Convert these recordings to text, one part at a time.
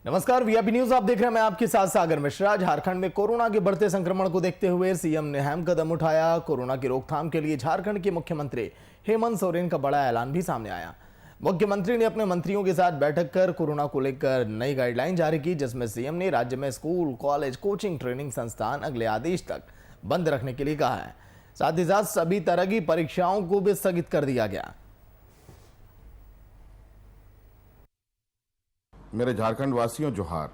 नमस्कार, VIP news आप देख रहे हैं। मैं आपके साथ सागर मिश्रा। झारखंड में कोरोना के बढ़ते संक्रमण को देखते हुए सीएम ने अहम कदम उठाया। कोरोना की रोकथाम के लिए झारखंड के मुख्यमंत्री हेमंत सोरेन का बड़ा ऐलान भी सामने आया। मुख्यमंत्री ने अपने मंत्रियों के साथ बैठक कर कोरोना को लेकर नई गाइडलाइन जारी की, जिसमें सीएम ने राज्य में स्कूल, कॉलेज, कोचिंग, ट्रेनिंग संस्थान अगले आदेश तक बंद रखने के लिए कहा है। साथ ही साथ सभी तरह की परीक्षाओं को भी स्थगित कर दिया गया। मेरे झारखंड वासियों जोहार।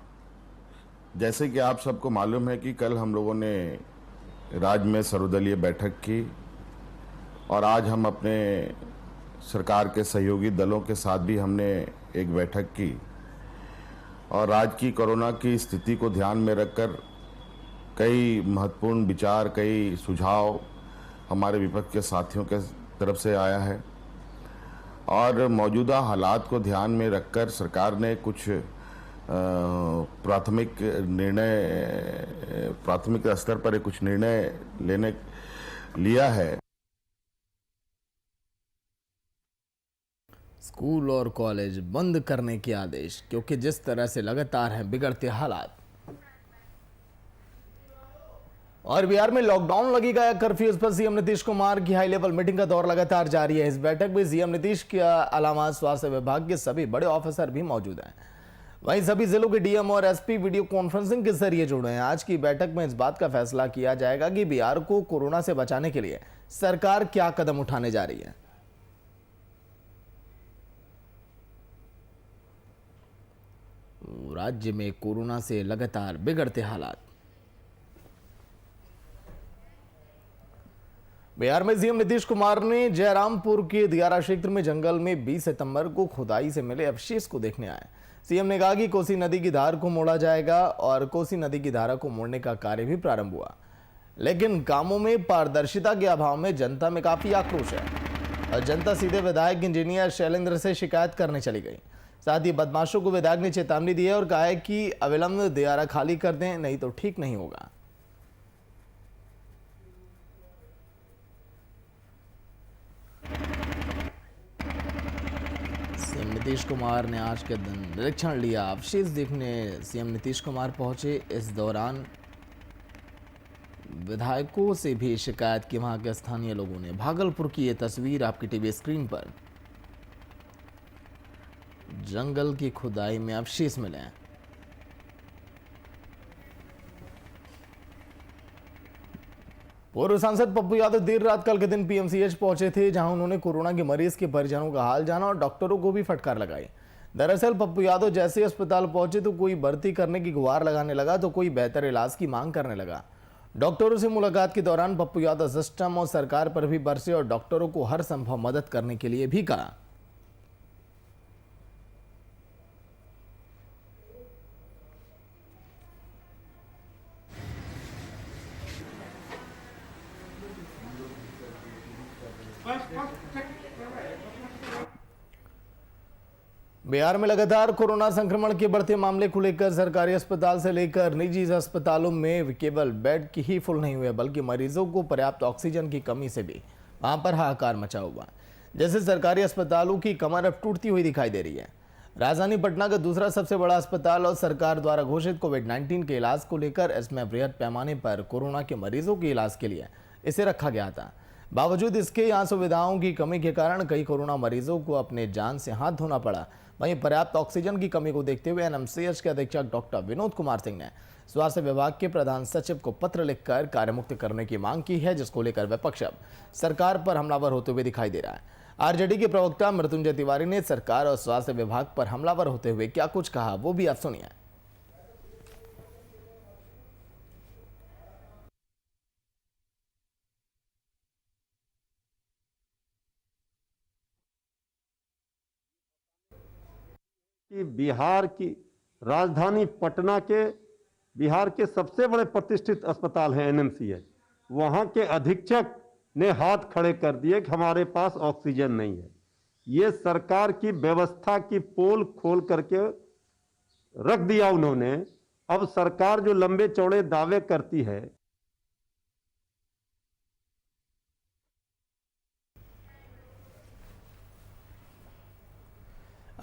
जैसे कि आप सबको मालूम है कि कल हम लोगों ने राज्य में सर्वदलीय बैठक की और आज हम अपने सरकार के सहयोगी दलों के साथ भी हमने एक बैठक की और राज्य की कोरोना की स्थिति को ध्यान में रखकर कई महत्वपूर्ण विचार, कई सुझाव हमारे विपक्ष के साथियों के तरफ से आया है और मौजूदा हालात को ध्यान में रखकर सरकार ने कुछ प्राथमिक स्तर पर कुछ निर्णय लिया है। स्कूल और कॉलेज बंद करने के आदेश, क्योंकि जिस तरह से लगातार हैं बिगड़ते हालात। और बिहार में लॉकडाउन लगेगा या कर्फ्यू, इस पर सीएम नीतीश कुमार की हाई लेवल मीटिंग का दौर लगातार जारी है। इस बैठक में सीएम नीतीश के अलावा स्वास्थ्य विभाग के सभी बड़े ऑफिसर भी मौजूद हैं। वहीं सभी जिलों के डीएम और एसपी वीडियो कॉन्फ्रेंसिंग के जरिए जुड़े हैं। आज की बैठक में इस बात का फैसला किया जाएगा कि बिहार को कोरोना से बचाने के लिए सरकार क्या कदम उठाने जा रही है। राज्य में कोरोना से लगातार बिगड़ते हालात। बिहार में सीएम नीतीश कुमार ने जयरामपुर के दियारा क्षेत्र में जंगल में 20 सितंबर को खुदाई से मिले अवशेष को देखने आए। सीएम ने कहा कि कोसी नदी की धार को मोड़ा जाएगा और कोसी नदी की धारा को मोड़ने का कार्य भी प्रारंभ हुआ, लेकिन कामों में पारदर्शिता के अभाव में जनता में काफी आक्रोश है और जनता सीधे विधायक इंजीनियर शैलेंद्र से शिकायत करने चली गई। साथ ही बदमाशों को विधायक ने चेतावनी दी है और कहा है कि अविलंब दियारा खाली कर दें, नहीं तो ठीक नहीं होगा। सीएम नीतीश कुमार ने आज के दिन निरीक्षण लिया। अवशेष देखने सीएम नीतीश कुमार पहुंचे। इस दौरान विधायकों से भी शिकायत की वहां के स्थानीय लोगों ने। भागलपुर की ये तस्वीर आपकी टीवी स्क्रीन पर। जंगल की खुदाई में अवशेष मिले हैं। पूर्व सांसद पप्पू यादव देर रात कल के दिन पीएमसीएच पहुंचे थे, जहां उन्होंने कोरोना के मरीज के परिजनों का हाल जाना और डॉक्टरों को भी फटकार लगाई। दरअसल पप्पू यादव जैसे अस्पताल पहुंचे तो कोई भर्ती करने की गुहार लगाने लगा तो कोई बेहतर इलाज की मांग करने लगा। डॉक्टरों से मुलाकात के दौरान पप्पू यादव सिस्टम और सरकार पर भी बरसे और डॉक्टरों को हर संभव मदद करने के लिए भी कहा। बिहार में लगातार कोरोना संक्रमण के बढ़ते मामले को लेकर सरकारी अस्पताल से लेकर निजी अस्पतालों में केवल बेड की ही फुल नहीं हुए, बल्कि मरीजों को पर्याप्त ऑक्सीजन की कमी से भी वहां पर हाहाकार मचा हुआ। जैसे सरकारी अस्पतालों की कमर अब टूटती हुई दिखाई दे रही है। राजधानी पटना का दूसरा सबसे बड़ा अस्पताल और सरकार द्वारा घोषित कोविड-19 के इलाज को लेकर इसमें वृहद पैमाने पर कोरोना के मरीजों के इलाज के लिए इसे रखा गया था। बावजूद इसके यहाँ सुविधाओं की कमी के कारण कई कोरोना मरीजों को अपने जान से हाथ धोना पड़ा। वहीं पर्याप्त ऑक्सीजन की कमी को देखते हुए एनएमसीएच के अधीक्षक डॉक्टर विनोद कुमार सिंह ने स्वास्थ्य विभाग के प्रधान सचिव को पत्र लिखकर कार्यमुक्त करने की मांग की है, जिसको लेकर विपक्ष अब सरकार पर हमलावर होते हुए दिखाई दे रहा है। आरजेडी के प्रवक्ता मृत्युंजय तिवारी ने सरकार और स्वास्थ्य विभाग पर हमलावर होते हुए क्या कुछ कहा, वो भी आप सुनिए। कि बिहार की राजधानी पटना के बिहार के सबसे बड़े प्रतिष्ठित अस्पताल है एनएमसीएच, वहां के अधीक्षक ने हाथ खड़े कर दिए कि हमारे पास ऑक्सीजन नहीं है। ये सरकार की व्यवस्था की पोल खोल करके रख दिया उन्होंने। अब सरकार जो लंबे चौड़े दावे करती है,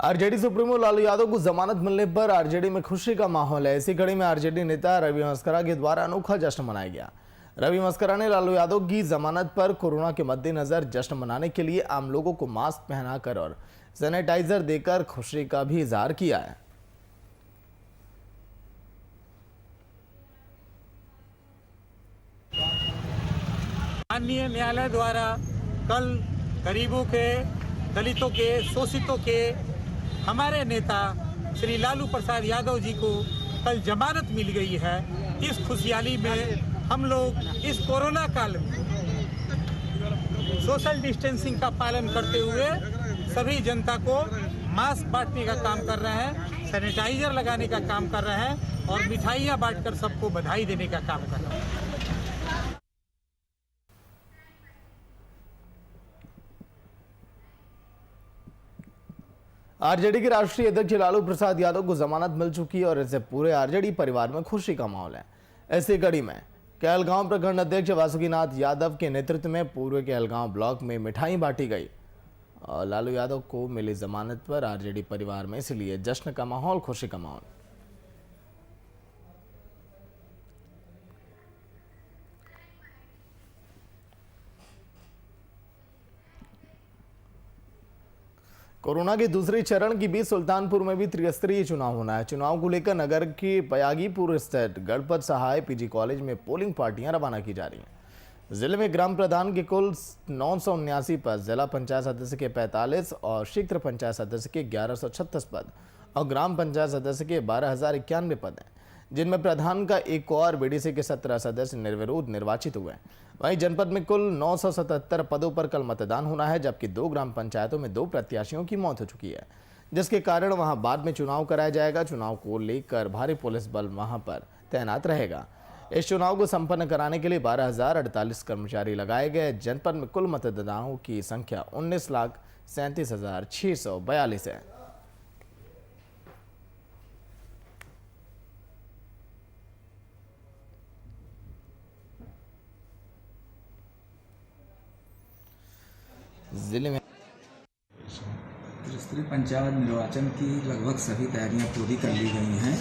आरजेडी सुप्रीमो लालू यादव को जमानत मिलने पर आरजेडी में खुशी का माहौल है। इसी कड़ी में आरजेडी नेता रवि मस्करा के द्वारा अनोखा जश्न मनाया गया। रवि मस्करा ने लालू यादव की जमानत पर कोरोना के मद्देनजर जश्न मनाने के लिए आम लोगों को मास्क पहनाकर और सैनिटाइजर देकर खुशी का भी इजहार किया है। माननीय न्यायालय द्वारा कल गरीबों के, दलितों के, शोषितों के हमारे नेता श्री लालू प्रसाद यादव जी को कल जमानत मिल गई है। इस खुशहाली में हम लोग इस कोरोना काल में सोशल डिस्टेंसिंग का पालन करते हुए सभी जनता को मास्क बांटने का काम कर रहे हैं, सैनिटाइजर लगाने का काम कर रहे हैं और मिठाइयाँ बांटकर सबको बधाई देने का काम कर रहे हैं। आरजेडी के राष्ट्रीय अध्यक्ष लालू प्रसाद यादव को जमानत मिल चुकी है और इससे पूरे आरजेडी परिवार में खुशी का माहौल है। ऐसी कड़ी में कहलगांव प्रखंड अध्यक्ष वासुकीनाथ यादव के नेतृत्व में पूर्व कहलगांव ब्लॉक में मिठाई बांटी गई और लालू यादव को मिली जमानत पर आरजेडी परिवार में इसलिए जश्न का माहौल, खुशी का माहौल। कोरोना के दूसरे चरण के बीच सुल्तानपुर में भी त्रिस्तरीय चुनाव होना है। चुनाव को लेकर नगर के पयागीपुर स्थित गणपत सहाय पीजी कॉलेज में पोलिंग पार्टियां रवाना की जा रही हैं। जिले में ग्राम प्रधान के कुल 979 पद, जिला पंचायत सदस्य के 45 और क्षेत्र पंचायत सदस्य के 1136 पद और ग्राम पंचायत सदस्य के 12,091 पद हैं, जिनमें प्रधान का एक और बीडीसी के 17 सदस्य निर्विरोध निर्वाचित हुए। वहीं जनपद में कुल 977 पदों पर कल मतदान होना है, जबकि 2 ग्राम पंचायतों में 2 प्रत्याशियों की मौत हो चुकी है, जिसके कारण वहां बाद में चुनाव कराया जाएगा। चुनाव को लेकर भारी पुलिस बल वहां पर तैनात रहेगा। इस चुनाव को संपन्न कराने के लिए 12,048 कर्मचारी लगाए गए। जनपद में कुल मतदाताओं की संख्या 19,37,642 है। जिले में त्रिस्तरीय पंचायत निर्वाचन की लगभग सभी तैयारियां पूरी कर ली गई हैं।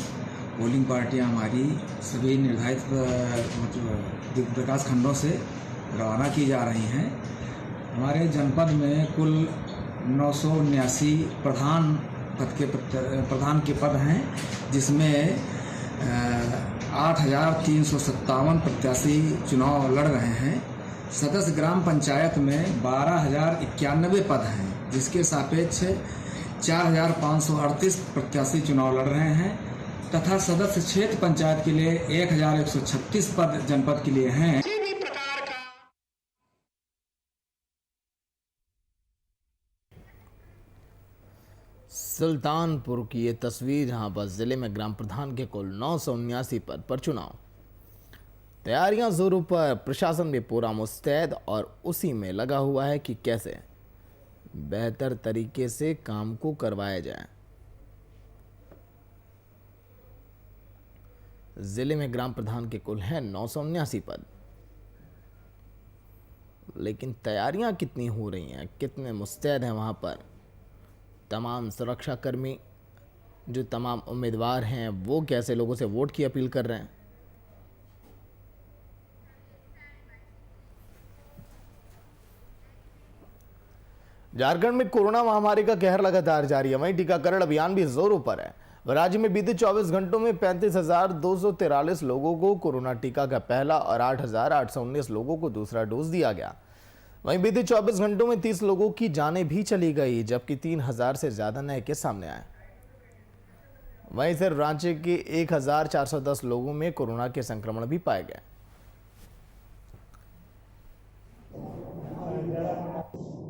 पोलिंग पार्टियां हमारी सभी निर्धारित विकास खंडों से रवाना की जा रही हैं। हमारे जनपद में कुल 979 प्रधान के पद हैं, जिसमें 8,357 प्रत्याशी चुनाव लड़ रहे हैं। सदस्य ग्राम पंचायत में 12,091 पद हैं, जिसके सापेक्ष 4,538 प्रत्याशी चुनाव लड़ रहे हैं तथा सदस्य क्षेत्र पंचायत के लिए 1,136 पद जनपद के लिए हैं। सुल्तानपुर की ये तस्वीर, जहां पर जिले में ग्राम प्रधान के कुल 979 पद पर चुनाव तैयारियां जोरों पर। प्रशासन भी पूरा मुस्तैद और उसी में लगा हुआ है कि कैसे बेहतर तरीके से काम को करवाया जाए। जिले में ग्राम प्रधान के कुल हैं 979 पद, लेकिन तैयारियां कितनी हो रही हैं, कितने मुस्तैद हैं वहां पर तमाम सुरक्षाकर्मी, जो तमाम उम्मीदवार हैं वो कैसे लोगों से वोट की अपील कर रहे हैं। झारखंड में कोरोना महामारी का कहर लगातार जारी है। वहीं टीकाकरण अभियान भी जोरों पर है। राज्य में बीते 24 घंटों में 35,243 लोगों को कोरोना टीका का पहला और 8,819 लोगों को दूसरा डोज दिया गया। वहीं बीते 24 घंटों में 30 लोगों की जानें भी चली गई, जबकि 3,000 से ज्यादा नए केस सामने आए। वहीं सिर्फ रांची के 1,410 लोगों में कोरोना के संक्रमण भी पाए गए।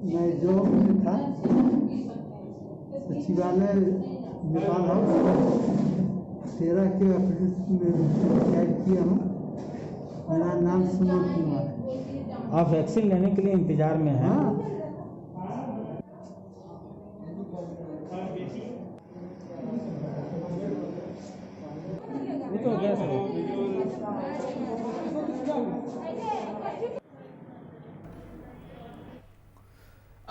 मैं जो था सचिवालय नेपाल हाउस 13 के ऑफिस में कैद किया हूँ। मेरा नाम सुमन कुमार है। आप वैक्सीन लेने के लिए इंतजार में हैं? हाँ। ये तो हो गया सर।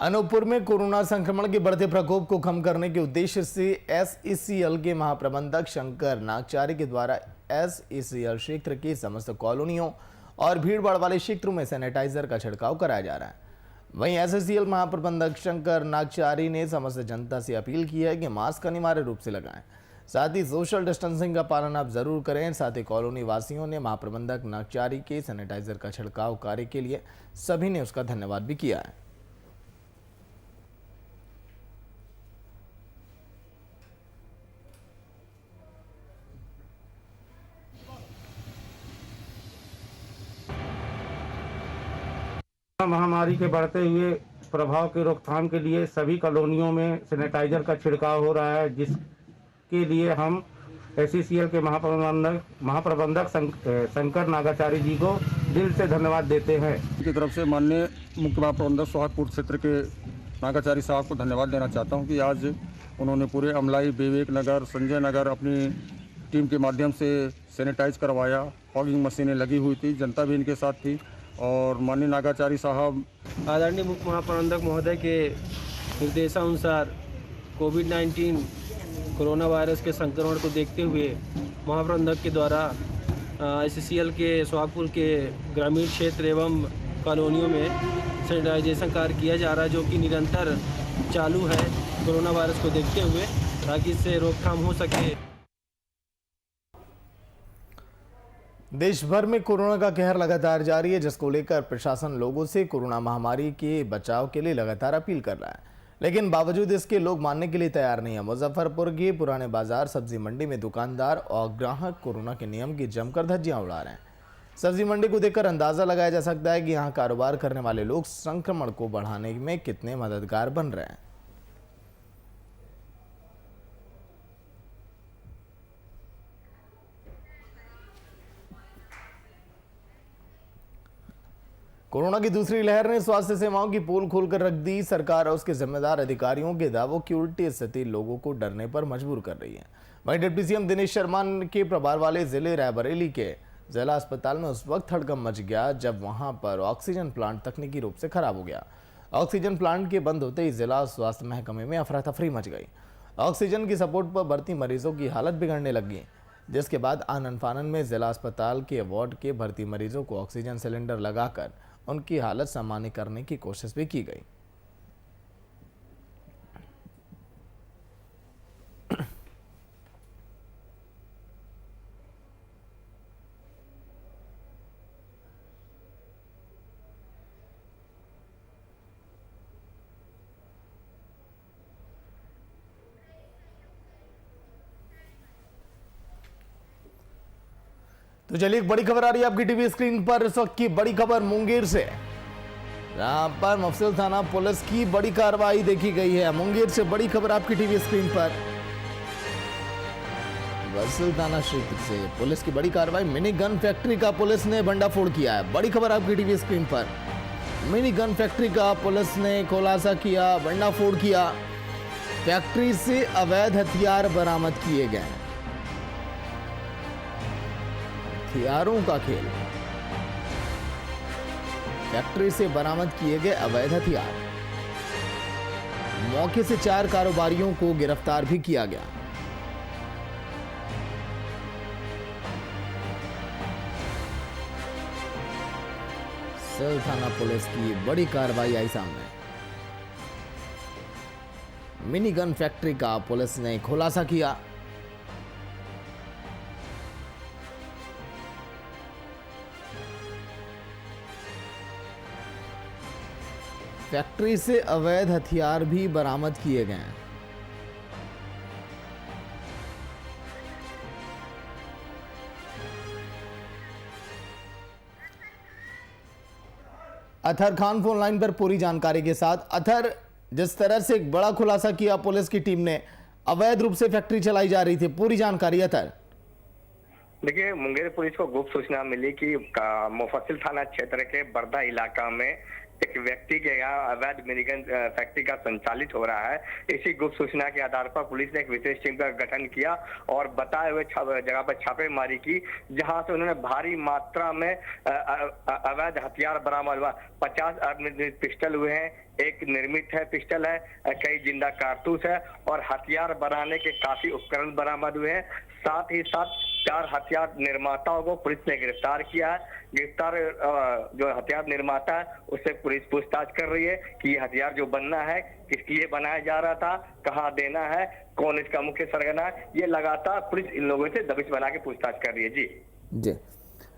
अनूपपुर में कोरोना संक्रमण के बढ़ते प्रकोप को कम करने के उद्देश्य से SECL के महाप्रबंधक शंकर नागचारी के द्वारा SECL क्षेत्र की समस्त कॉलोनियों और भीड़भाड़ वाले क्षेत्रों में सैनिटाइजर का छिड़काव कराया जा रहा है। वहीं SECL महाप्रबंधक शंकर नागचारी ने समस्त जनता से अपील की है कि मास्क अनिवार्य रूप से लगाएं, साथ ही सोशल डिस्टेंसिंग का पालन आप जरूर करें। साथ ही कॉलोनी वासियों ने महाप्रबंधक नागचारी के सैनिटाइजर का छिड़काव कार्य के लिए सभी ने उसका धन्यवाद भी किया है। महामारी के बढ़ते हुए प्रभाव की रोकथाम के लिए सभी कॉलोनियों में सैनिटाइजर का छिड़काव हो रहा है, जिसके लिए हम SECL के महाप्रबंधक शंकर नागाचारी जी को दिल से धन्यवाद देते हैं। की तरफ से माननीय मुख्य महाप्रबंधक सोहागपुर क्षेत्र के नागाचारी साहब को धन्यवाद देना चाहता हूं कि आज उन्होंने पूरे अमलाई, विवेक नगर, संजय नगर अपनी टीम के माध्यम से सैनिटाइज करवाया। फॉगिंग मशीनें लगी हुई थी, जनता भी इनके साथ थी और माननीय नागाचारी साहब आदरणीय मुख्य महाप्रबंधक महोदय के निर्देशानुसार कोविड-19 कोरोना वायरस के संक्रमण को देखते हुए महाप्रबंधक के द्वारा SECL के सोहागपुर के ग्रामीण क्षेत्र एवं कॉलोनियों में सैनिटाइजेशन कार्य किया जा रहा है, जो कि निरंतर चालू है कोरोना वायरस को देखते हुए, ताकि इससे रोकथाम हो सके। देश भर में कोरोना का कहर लगातार जारी है, जिसको लेकर प्रशासन लोगों से कोरोना महामारी के बचाव के लिए लगातार अपील कर रहा है, लेकिन बावजूद इसके लोग मानने के लिए तैयार नहीं है। मुजफ्फरपुर के पुराने बाजार सब्जी मंडी में दुकानदार और ग्राहक कोरोना के नियम की जमकर धज्जियां उड़ा रहे हैं। सब्जी मंडी को देखकर अंदाजा लगाया जा सकता है कि यहाँ कारोबार करने वाले लोग संक्रमण को बढ़ाने में कितने मददगार बन रहे हैं। कोरोना की दूसरी लहर ने स्वास्थ्य सेवाओं की पोल खोलकर रख दी। सरकार और उसके जिम्मेदार अधिकारियों के दावों की उल्टी स्थिति लोगों को डरने पर मजबूर कर रही है। वहीं डिप्टी सीएम दिनेश शर्मा के प्रभार वाले जिले रायबरेली के जिला अस्पताल में उस वक्त हड़कंप मच गया जब वहां पर ऑक्सीजन प्लांट तकनीकी रूप से खराब हो गया। ऑक्सीजन प्लांट के बंद होते ही जिला स्वास्थ्य महकमे में अफरा तफरी मच गई। ऑक्सीजन की सपोर्ट पर भर्ती मरीजों की हालत बिगड़ने लगी, जिसके बाद आनन फानन में जिला अस्पताल के वार्ड के भर्ती मरीजों को ऑक्सीजन सिलेंडर लगाकर उनकी हालत सामान्य करने की कोशिश भी की गई। तो चलिए, एक बड़ी खबर आ रही है आपकी टीवी स्क्रीन पर। इस वक्त की बड़ी खबर मुंगेर से, जहां पर मफसिल थाना पुलिस की बड़ी कार्रवाई देखी गई है। मुंगेर से बड़ी खबर आपकी टीवी स्क्रीन पर। मफसिल थाना क्षेत्र से पुलिस की बड़ी कार्रवाई। मिनी गन फैक्ट्री का पुलिस ने भंडाफोड़ किया है। बड़ी खबर आपकी टीवी स्क्रीन पर। मिनी गन फैक्ट्री का पुलिस ने खुलासा किया, भंडाफोड़ किया। फैक्ट्री से अवैध हथियार बरामद किए गए। हथियारों का खेल। फैक्ट्री से बरामद किए गए अवैध हथियार। मौके से 4 कारोबारियों को गिरफ्तार भी किया गया। सिल थाना पुलिस की बड़ी कार्रवाई आई सामने। मिनी गन फैक्ट्री का पुलिस ने खुलासा किया। फैक्ट्री से अवैध हथियार भी बरामद किए गए हैं। अथर खान फोन लाइन पर पूरी जानकारी के साथ। अथर, जिस तरह से एक बड़ा खुलासा किया पुलिस की टीम ने, अवैध रूप से फैक्ट्री चलाई जा रही थी, पूरी जानकारी अथर। देखिए, मुंगेर पुलिस को गुप्त सूचना मिली कि मुफस्सिल थाना क्षेत्र के बरदा इलाका में एक व्यक्ति के यहाँ अवैध मिनीगन फैक्ट्री का संचालित हो रहा है। इसी गुप्त सूचना के आधार पर पुलिस ने एक विशेष टीम का गठन किया और बताए हुए जगह पर छापेमारी की, जहां से उन्होंने भारी मात्रा में अवैध हथियार बरामद हुआ। 50 अर्धनिर्मित पिस्टल हुए हैं, एक निर्मित है पिस्टल है, कई जिंदा कारतूस है और हथियार बनाने के काफी उपकरण बरामद हुए हैं। साथ ही साथ 4 हथियार निर्माताओं को पुलिस ने गिरफ्तार किया है। गिरफ्तार जो हथियार निर्माता है उससे पुलिस पूछताछ कर रही है कि ये हथियार जो बनना है किसके लिए बनाया जा रहा था, कहाँ देना है, कौन इसका मुख्य सरगना है। ये लगातार पुलिस इन लोगों से दबिश बना के पूछताछ कर रही है। जी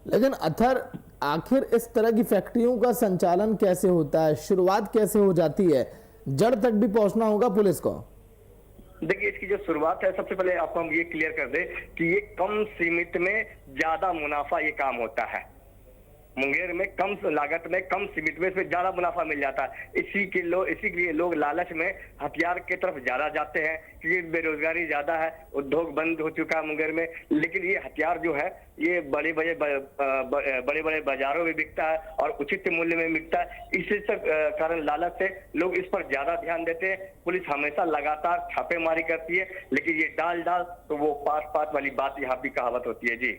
लेकिन अथर, आखिर इस तरह की फैक्ट्रियों का संचालन कैसे होता है, शुरुआत कैसे हो जाती है, जड़ तक भी पहुंचना होगा पुलिस को। देखिए, इसकी जो शुरुआत है, सबसे पहले आपको हम ये क्लियर कर दे कि ये कम सीमित में ज्यादा मुनाफा ये काम होता है। मुंगेर में कम लागत में कम सीमित में इसमें ज्यादा मुनाफा मिल जाता है। इसी के लिए लोग लालच में हथियार की तरफ ज्यादा जाते हैं क्योंकि बेरोजगारी ज्यादा है, उद्योग बंद हो चुका है मुंगेर में। लेकिन ये हथियार जो है ये बड़े बड़े बाजारों में बिकता है और उचित मूल्य में बिकता है। इसी सब कारण लालच से लोग इस पर ज्यादा ध्यान देते हैं। पुलिस हमेशा लगातार छापेमारी करती है, लेकिन ये डाल तो वो पास वाली बात यहाँ भी कहावत होती है। जी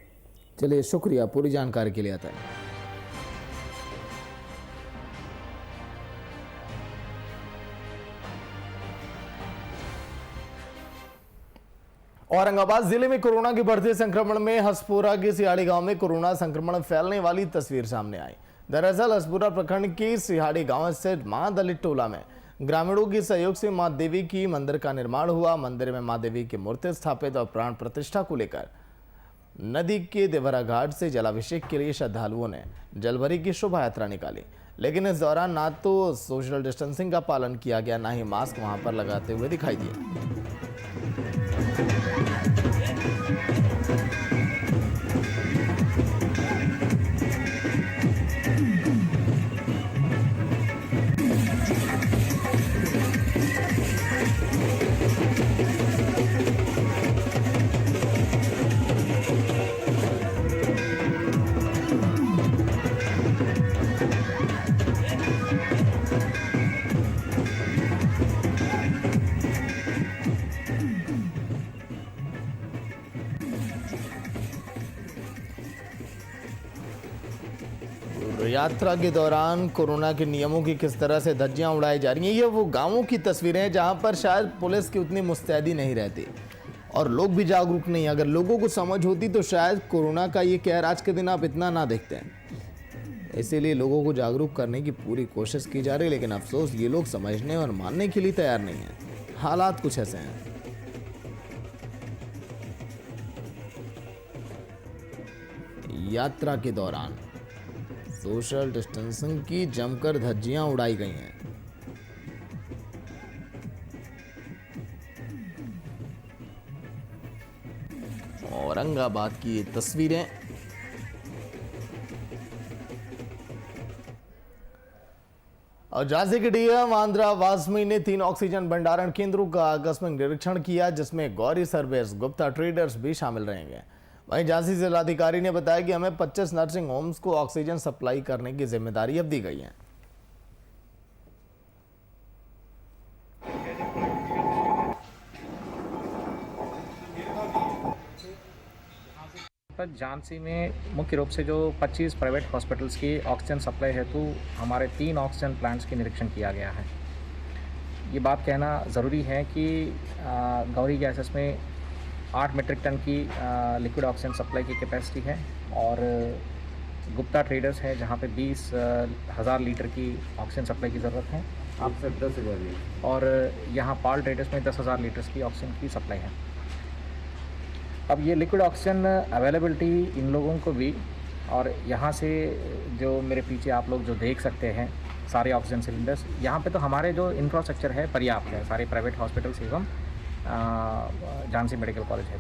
चलिए, शुक्रिया पूरी जानकारी के लिए। आता है औरंगाबाद जिले में कोरोना के बढ़ते संक्रमण में हसपुरा के सिहाड़ी गांव में कोरोना संक्रमण फैलने वाली तस्वीर सामने आई। दरअसल हसपुरा प्रखंड के सिहाड़ी गांव स्थित मां दलित टोला में ग्रामीणों के सहयोग से मां देवी की मंदिर का निर्माण हुआ। मंदिर में मां देवी की मूर्ति स्थापित और प्राण प्रतिष्ठा को लेकर नदी के देवरा घाट से जलाभिषेक के लिए श्रद्धालुओं ने जलभरी की शोभा यात्रा निकाली, लेकिन इस दौरान ना तो सोशल डिस्टेंसिंग का पालन किया गया, ना ही मास्क वहां पर लगाते हुए दिखाई दिए। यात्रा के दौरान कोरोना के नियमों की किस तरह से धज्जियां उड़ाई जा रही हैं, ये वो गांवों की तस्वीरें हैं जहां पर शायद पुलिस की उतनी मुस्तैदी नहीं रहती और लोग भी जागरूक नहीं। अगर लोगों को समझ होती तो शायद कोरोना का ये कहर आज के दिन आप इतना ना देखते हैं। इसीलिए लोगों को जागरूक करने की पूरी कोशिश की जा रही है, लेकिन अफसोस ये लोग समझने और मानने के लिए तैयार नहीं है। हालात कुछ ऐसे हैं। यात्रा के दौरान सोशल डिस्टेंसिंग की जमकर धज्जियां उड़ाई गई हैं। औरंगाबाद की ये तस्वीरें। और झांसी के डीएम आंध्रा वासमी ने 3 ऑक्सीजन भंडारण केंद्रों का आकस्मिक निरीक्षण किया, जिसमें गौरी सर्विस, गुप्ता ट्रेडर्स भी शामिल रहेंगे। वहीं झांसी जिलाधिकारी ने बताया कि हमें 25 नर्सिंग होम्स को ऑक्सीजन सप्लाई करने की जिम्मेदारी अब दी गई है। झांसी में मुख्य रूप से जो 25 प्राइवेट हॉस्पिटल्स की ऑक्सीजन सप्लाई हेतु हमारे 3 ऑक्सीजन प्लांट्स की निरीक्षण किया गया है। ये बात कहना ज़रूरी है कि गौरी गैसेस में 8 मीट्रिक टन की लिक्विड ऑक्सीजन सप्लाई की कैपेसिटी है और गुप्ता ट्रेडर्स है जहाँ पे 20,000 लीटर की ऑक्सीजन सप्लाई की ज़रूरत है। आप सब 10,000 और यहाँ पाल ट्रेडर्स में 10,000 लीटर्स की ऑक्सीजन की सप्लाई है। अब ये लिक्विड ऑक्सीजन अवेलेबिलिटी इन लोगों को भी, और यहाँ से जो मेरे पीछे आप लोग जो देख सकते हैं सारे ऑक्सीजन सिलेंडर्स, यहाँ पे तो हमारे जो इंफ्रास्ट्रक्चर है पर्याप्त है। सारे प्राइवेट हॉस्पिटल्स एवं झांसी मेडिकल कॉलेज है।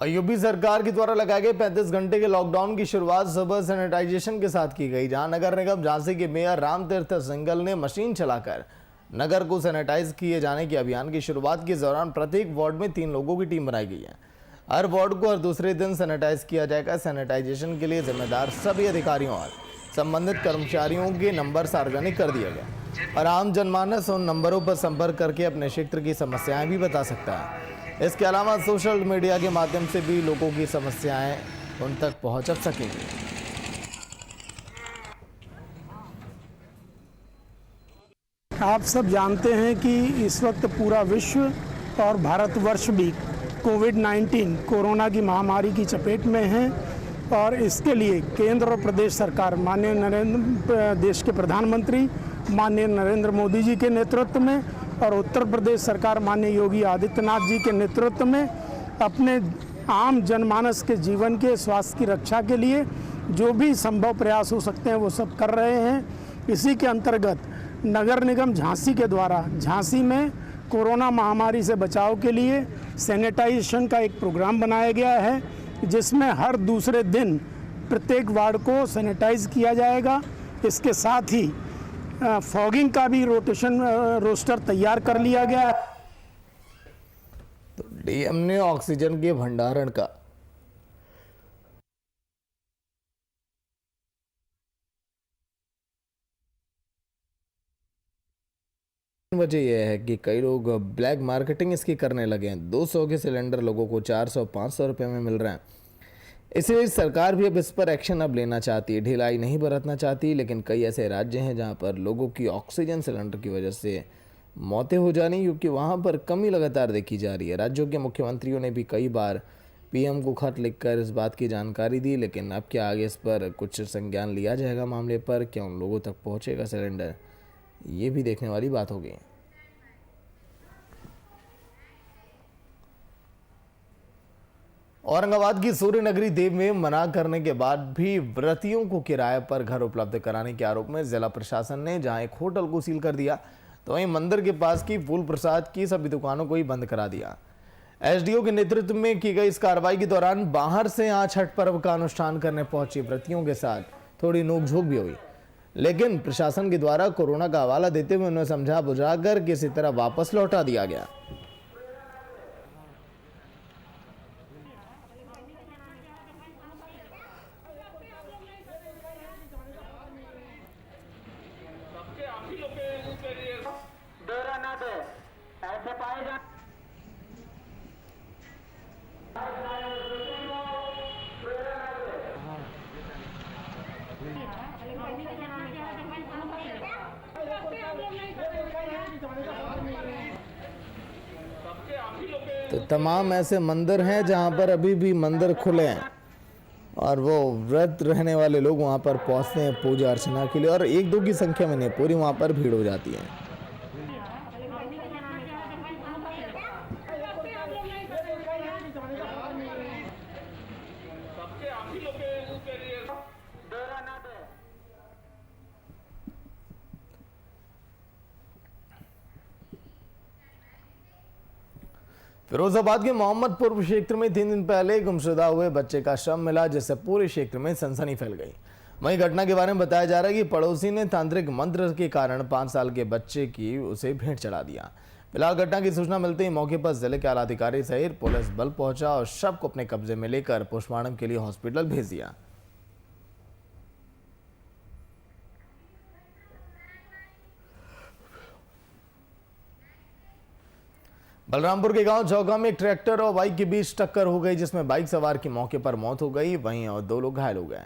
यूपी सरकार के द्वारा लगाए गए 35 घंटे के लॉकडाउन की शुरुआत सुबह सैनिटाइजेशन के साथ की गई, जहां नगर निगम झांसी के मेयर रामतीर्थ सिंघल ने मशीन चलाकर नगर को सैनिटाइज किए जाने के अभियान की शुरुआत के दौरान प्रत्येक वार्ड में 3 लोगों की टीम बनाई गई है। हर वार्ड को हर दूसरे दिन सैनिटाइज किया जाएगा। सैनिटाइजेशन के लिए जिम्मेदार सभी अधिकारियों और संबंधित कर्मचारियों के नंबर सार्वजनिक कर दिए गए और आम जनमानस उन नंबरों पर संपर्क करके अपने क्षेत्र की समस्याएं भी बता सकता है। इसके अलावा सोशल मीडिया के माध्यम से भी लोगों की समस्याएं उन तक पहुंच सकेंगी। आप सब जानते हैं कि इस वक्त पूरा विश्व और भारतवर्ष भी कोविड-19 कोरोना की महामारी की चपेट में है और इसके लिए केंद्र और प्रदेश सरकार माननीय देश के प्रधानमंत्री माननीय नरेंद्र मोदी जी के नेतृत्व में और उत्तर प्रदेश सरकार माननीय योगी आदित्यनाथ जी के नेतृत्व में अपने आम जनमानस के जीवन के स्वास्थ्य की रक्षा के लिए जो भी संभव प्रयास हो सकते हैं वो सब कर रहे हैं। इसी के अंतर्गत नगर निगम झांसी के द्वारा झांसी में कोरोना महामारी से बचाव के लिए सैनिटाइजेशन का एक प्रोग्राम बनाया गया है जिसमें हर दूसरे दिन प्रत्येक वार्ड को सैनिटाइज किया जाएगा। इसके साथ ही फॉगिंग का भी रोस्टर तैयार कर लिया गया है। तो डीएम ने ऑक्सीजन के भंडारण का वजह यह है कि कई लोग ब्लैक मार्केटिंग इसकी करने लगे हैं। 200 के सिलेंडर लोगों को 400-500 रुपये में मिल रहे हैं। इसलिए सरकार भी अब इस पर एक्शन अब लेना चाहती है, ढिलाई नहीं बरतना चाहती। लेकिन कई ऐसे राज्य हैं जहां पर लोगों की ऑक्सीजन सिलेंडर की वजह से मौतें हो जानी, क्योंकि वहां पर कमी लगातार देखी जा रही है। राज्यों के मुख्यमंत्रियों ने भी कई बार पीएम को खत लिखकर इस बात की जानकारी दी, लेकिन अब क्या आगे इस पर कुछ संज्ञान लिया जाएगा मामले पर? क्या उन लोगों तक पहुँचेगा सिलेंडर? ये भी देखने वाली बात होगी। औरंगाबाद की सूर्य नगरी देव में मना करने के बाद भी व्रतियों को किराए पर घर उपलब्ध कराने के आरोप में जिला प्रशासन ने जहां एक होटल को सील कर दिया, तो वहीं मंदिर के पास की फूल प्रसाद की सभी दुकानों को ही बंद करा दिया। एसडीओ के नेतृत्व में की गई इस कार्रवाई के दौरान बाहर से यहाँ छठ पर्व का अनुष्ठान करने पहुंचे व्रतियों के साथ थोड़ी नोकझोंक भी हुई, लेकिन प्रशासन के द्वारा कोरोना का हवाला देते हुए उन्हें समझा बुझाकर किसी तरह वापस लौटा दिया गया। तो तमाम ऐसे मंदिर हैं जहां पर अभी भी मंदिर खुले हैं और वो व्रत रहने वाले लोग वहां पर पहुंचते हैं पूजा अर्चना के लिए, और 1-2 की संख्या में नहीं, पूरी वहां पर भीड़ हो जाती है। फिरोजाबाद के मोहम्मदपुर क्षेत्र में 3 दिन पहले गुमशुदा हुए बच्चे का शव मिला, जिससे पूरे क्षेत्र में सनसनी फैल गई। वहीं घटना के बारे में बताया जा रहा है कि पड़ोसी ने तांत्रिक मंत्र के कारण 5 साल के बच्चे की उसे भेंट चढ़ा दिया। फिलहाल घटना की सूचना मिलते ही मौके पर जिले के आला अधिकारी सहित पुलिस बल पहुंचा और शव को अपने कब्जे में लेकर पोस्टमार्टम के लिए हॉस्पिटल भेज दिया। बलरामपुर के गांव चौका में एक ट्रैक्टर और बाइक के बीच टक्कर हो गई, जिसमें बाइक सवार की मौके पर मौत हो गई, वहीं और 2 लोग घायल हो गए,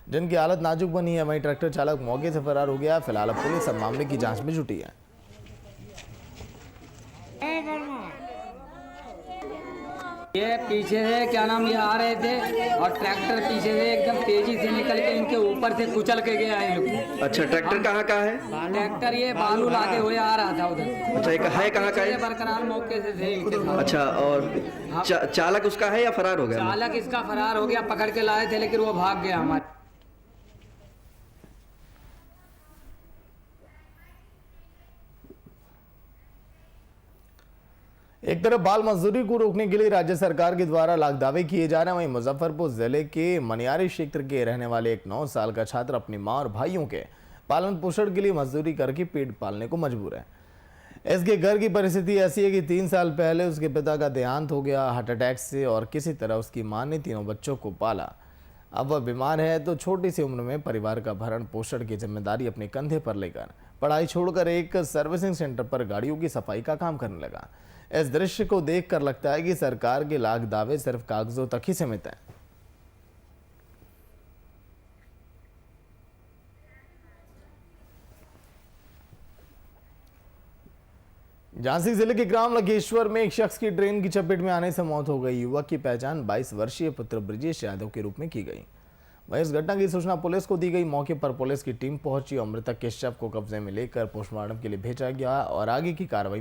जिनकी हालत नाजुक बनी है। वहीं ट्रैक्टर चालक मौके से फरार हो गया। फिलहाल अब पुलिस अब मामले की जांच में जुटी है। ये पीछे से क्या नाम ये आ रहे थे और ट्रैक्टर पीछे से एकदम तेजी से निकल के इनके ऊपर से कुचल के गया है। अच्छा, ट्रैक्टर कहाँ का है? ट्रैक्टर ये बालू लाते हुए आ रहा था उधर। अच्छा, है कहाँ का है? बरकरार मौके से थे इनके साथ। अच्छा, और चालक उसका है या फरार हो गया? चालक इसका फरार हो गया, पकड़ के लाए थे लेकिन वो भाग गया हमारे। एक तरफ बाल मजदूरी को रोकने के लिए राज्य सरकार के द्वारा लाख-दावे किए जा रहे हैं, वहीं मुजफ्फरपुर जिले के मनियारी क्षेत्र के रहने वाले एक 9 साल का छात्र अपनी मां और भाइयों के पालन पोषण के लिए मजदूरी करके पेट पालने को मजबूर है। इसके घर की परिस्थिति ऐसी है कि 3 साल पहले उसके पिता का देहांत हो गया हार्ट अटैक से और किसी तरह उसकी मां ने तीनों बच्चों को पाला। अब वह बीमार है तो छोटी सी उम्र में परिवार का भरण पोषण की जिम्मेदारी अपने कंधे पर लेकर पढ़ाई छोड़कर एक सर्विसिंग सेंटर पर गाड़ियों की सफाई का काम करने लगा। इस दृश्य को देखकर लगता है कि सरकार के लाख दावे सिर्फ कागजों तक ही सीमित हैं। झांसी जिले के ग्राम लखेश्वर में एक शख्स की ट्रेन की चपेट में आने से मौत हो गई। युवक की पहचान 22 वर्षीय पुत्र ब्रिजेश यादव के रूप में की गई। वहीं इस घटना की सूचना पुलिस को दी गई। मौके पर पुलिस की टीम पहुंची और मृतक के शव को कब्जे में लेकर पोस्टमार्टम के लिए भेजा गया और आगे की कार्रवाई में